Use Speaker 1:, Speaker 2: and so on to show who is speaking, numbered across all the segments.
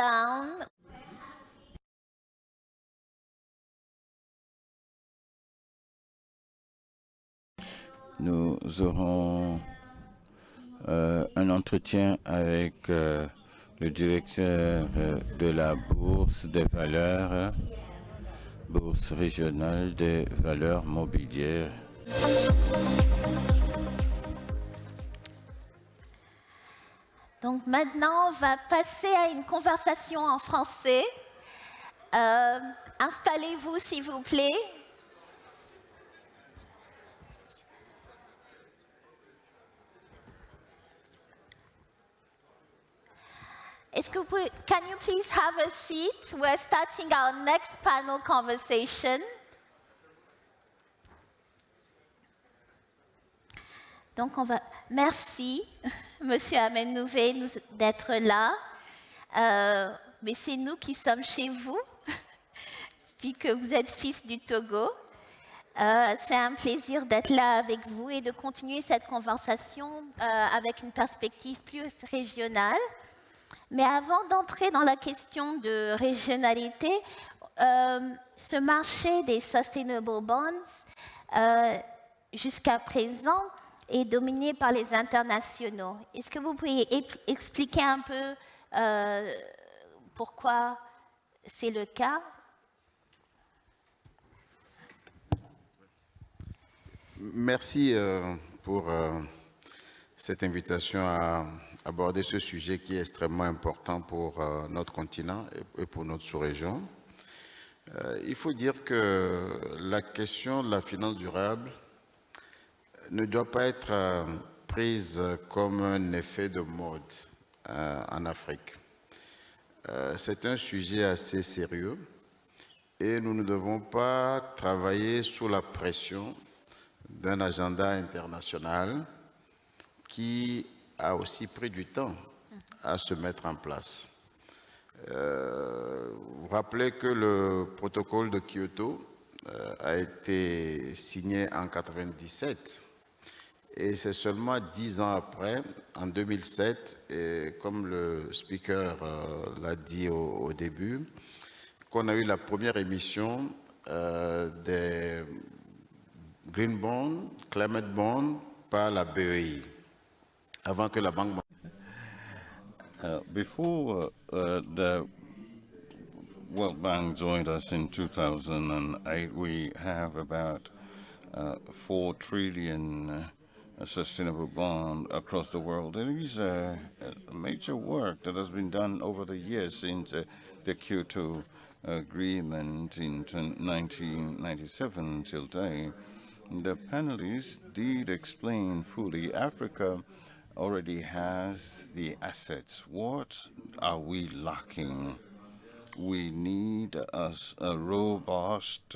Speaker 1: down.
Speaker 2: Nous aurons un entretien avec le directeur de la Bourse des valeurs, Bourse régionale des valeurs mobilières.
Speaker 1: Donc maintenant, on va passer à une conversation en français. Installez-vous, s'il vous plaît. Est-ce que vous pouvez, can you please have a seat? We're starting our next panel conversation. Donc on va, merci, Monsieur Amenouvé, d'être là. Mais c'est nous qui sommes chez vous, puisque vous êtes fils du Togo. C'est un plaisir d'être là avec vous et de continuer cette conversation avec une perspective plus régionale. Mais avant d'entrer dans la question de régionalité, ce marché des sustainable bonds, jusqu'à présent, est dominé par les internationaux. Est-ce que vous pouvez expliquer un peu pourquoi c'est le cas?
Speaker 3: Merci pour cette invitation à aborder ce sujet qui est extrêmement important pour notre continent et pour notre sous-région. Il faut dire que la question de la finance durable ne doit pas être prise comme un effet de mode en Afrique. C'est un sujet assez sérieux et nous ne devons pas travailler sous la pression d'un agenda international qui a aussi pris du temps à se mettre en place. Vous rappelez que le protocole de Kyoto a été signé en 1997 et c'est seulement 10 ans après, en 2007, et comme le speaker l'a dit au début, qu'on a eu la première émission des Green Bond, Climate Bond par la BEI, avant que la Banque
Speaker 2: Before the World Bank joined us in 2008, we have about 4 trillion sustainable bond across the world. There is a major work that has been done over the years since the Kyoto Agreement in 1997 till today. The panelists did explain fully Africa already has the assets. What are we lacking? We need a robust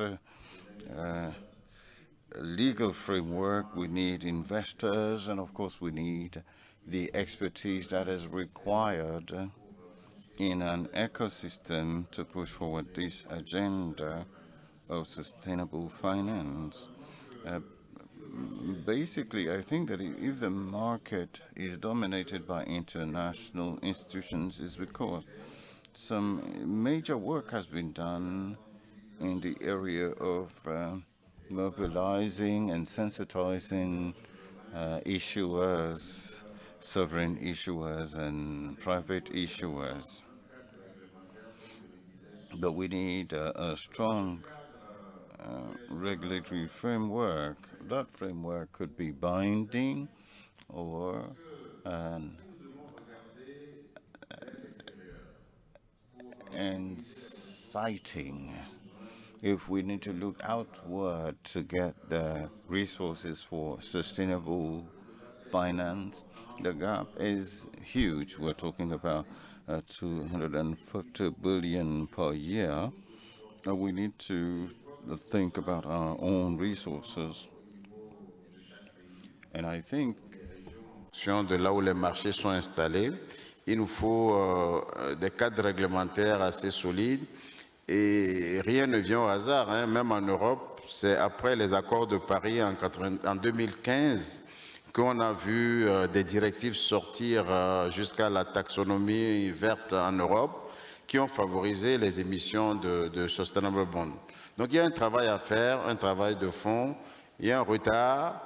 Speaker 2: legal framework. We need investors, and of course we need the expertise that is required in an ecosystem to push forward this agenda of sustainable finance. Basically, I think that if the market is dominated by international institutions, it's because some major work has been done in the area of mobilizing and sensitizing issuers, sovereign issuers, and private issuers. But we need a strong regulatory framework. That framework could be binding or inciting. If we need to look outward to get the resources for sustainable finance, the gap is huge. We're talking about 250 billion per year. We need to think about our own resources. And I think
Speaker 3: de là où les marchés sont installés, il nous faut des cadres réglementaires assez solides et rien ne vient au hasard, hein. Même en Europe, c'est après les accords de Paris en 2015 qu'on a vu des directives sortir jusqu'à la taxonomie verte en Europe. qui ont favorisé les émissions de Sustainable Bond. Donc il y a un travail à faire, un travail de fond, il y a un retard,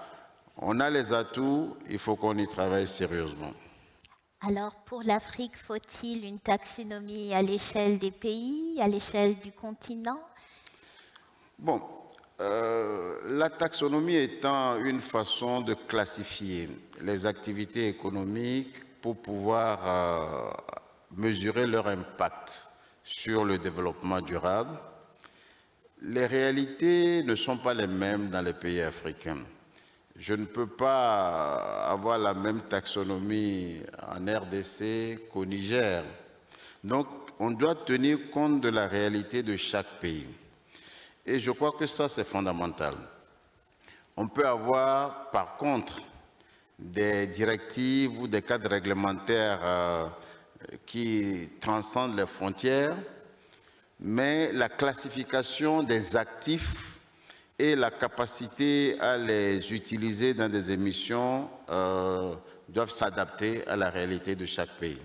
Speaker 3: on a les atouts, il faut qu'on y travaille sérieusement.
Speaker 1: Alors pour l'Afrique, faut-il une taxonomie à l'échelle des pays, à l'échelle du continent?
Speaker 3: Bon, la taxonomie étant une façon de classifier les activités économiques pour pouvoir mesurer leur impact sur le développement durable, les réalités ne sont pas les mêmes dans les pays africains. Je ne peux pas avoir la même taxonomie en RDC qu'au Niger. Donc, on doit tenir compte de la réalité de chaque pays. Et je crois que ça, c'est fondamental. On peut avoir, par contre, des directives ou des cadres réglementaires qui transcendent les frontières, mais la classification des actifs et la capacité à les utiliser dans des émissions doivent s'adapter à la réalité de chaque pays.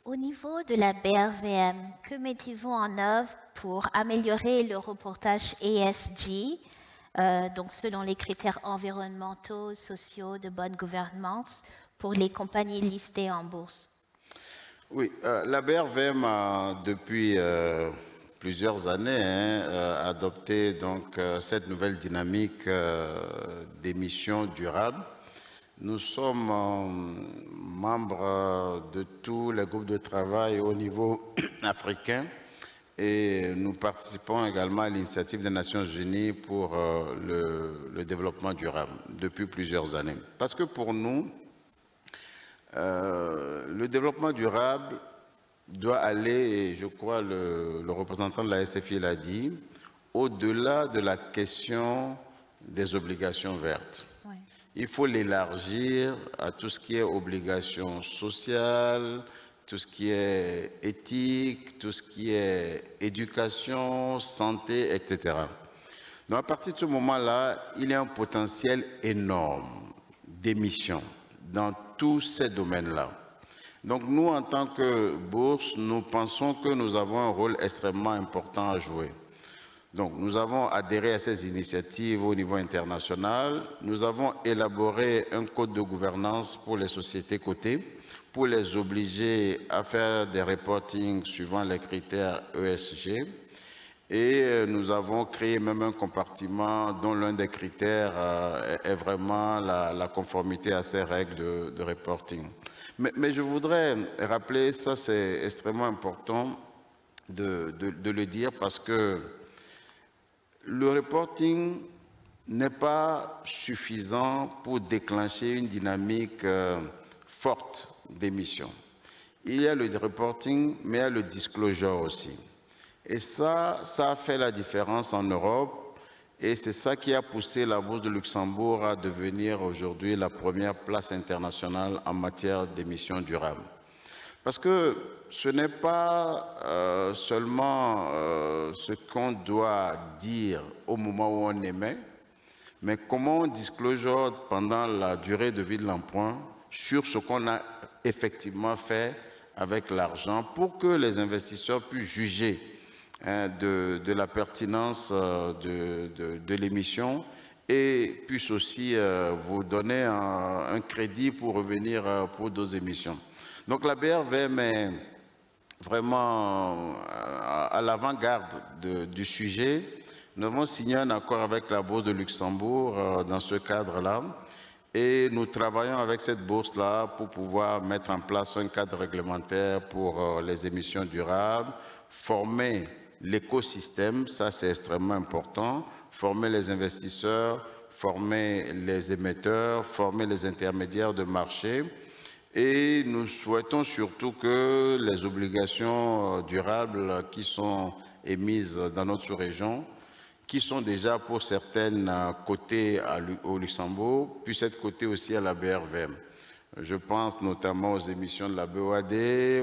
Speaker 1: Au niveau de la BRVM, que mettez-vous en œuvre pour améliorer le reportage ESG, donc selon les critères environnementaux, sociaux, de bonne gouvernance, pour les compagnies listées en bourse? Oui,
Speaker 3: la BRVM a depuis plusieurs années adopté donc, cette nouvelle dynamique d'émissions durables. Nous sommes membres de tous les groupes de travail au niveau africain et nous participons également à l'initiative des Nations Unies pour le développement durable depuis plusieurs années. Parce que pour nous, le développement durable doit aller, et je crois le représentant de la SFI l'a dit, au-delà de la question des obligations vertes. Oui. Il faut l'élargir à tout ce qui est obligations sociales, tout ce qui est éthique, tout ce qui est éducation, santé, etc. Donc à partir de ce moment-là, il y a un potentiel énorme d'émissions dans tous ces domaines-là. Donc nous, en tant que bourse, nous pensons que nous avons un rôle extrêmement important à jouer. Donc nous avons adhéré à ces initiatives au niveau international. Nous avons élaboré un code de gouvernance pour les sociétés cotées, pour les obliger à faire des reportings suivant les critères ESG. Et nous avons créé même un compartiment dont l'un des critères est vraiment la conformité à ces règles de reporting. Mais je voudrais rappeler, ça c'est extrêmement important de le dire parce que le reporting n'est pas suffisant pour déclencher une dynamique forte d'émissions. Il y a le reporting, mais il y a le disclosure aussi. Et ça a fait la différence en Europe et c'est ça qui a poussé la Bourse de Luxembourg à devenir aujourd'hui la première place internationale en matière d'émissions durables. Parce que ce n'est pas seulement ce qu'on doit dire au moment où on émet, mais comment on disclose pendant la durée de vie de l'emprunt sur ce qu'on a effectivement fait avec l'argent pour que les investisseurs puissent juger de la pertinence de l'émission et puissent aussi vous donner un crédit pour revenir pour d'autres émissions. Donc la BRVM est vraiment à l'avant-garde du sujet. Nous avons signé un accord avec la Bourse de Luxembourg dans ce cadre-là et nous travaillons avec cette bourse-là pour pouvoir mettre en place un cadre réglementaire pour les émissions durables, former l'écosystème, ça c'est extrêmement important, former les investisseurs, former les émetteurs, former les intermédiaires de marché. Et nous souhaitons surtout que les obligations durables qui sont émises dans notre sous-région, qui sont déjà pour certaines cotées au Luxembourg, puissent être cotées aussi à la BRVM. Je pense notamment aux émissions de la BOAD,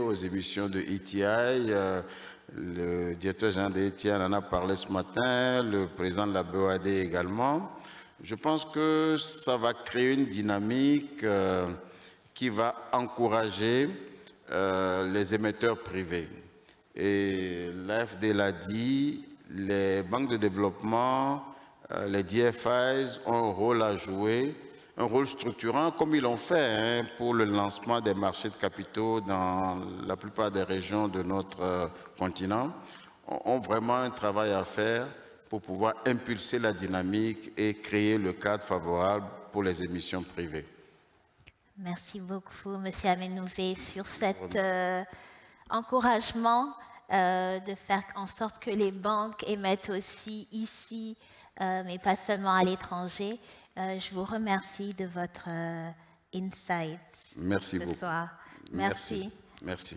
Speaker 3: aux émissions de ETI. Le directeur général de ETI en a parlé ce matin, le président de la BOAD également. Je pense que ça va créer une dynamique qui va encourager les émetteurs privés. Et l'AFD l'a dit, les banques de développement, les DFIs ont un rôle à jouer, un rôle structurant, comme ils l'ont fait pour le lancement des marchés de capitaux dans la plupart des régions de notre continent, ont vraiment un travail à faire pour pouvoir impulser la dynamique et créer le cadre favorable pour les émissions privées.
Speaker 1: Merci beaucoup, M. Amenouvé, sur cet encouragement de faire en sorte que les banques émettent aussi ici, mais pas seulement à l'étranger. Je vous remercie de votre insight
Speaker 3: Merci
Speaker 1: ce
Speaker 3: beaucoup.
Speaker 1: soir. Merci.
Speaker 3: Merci.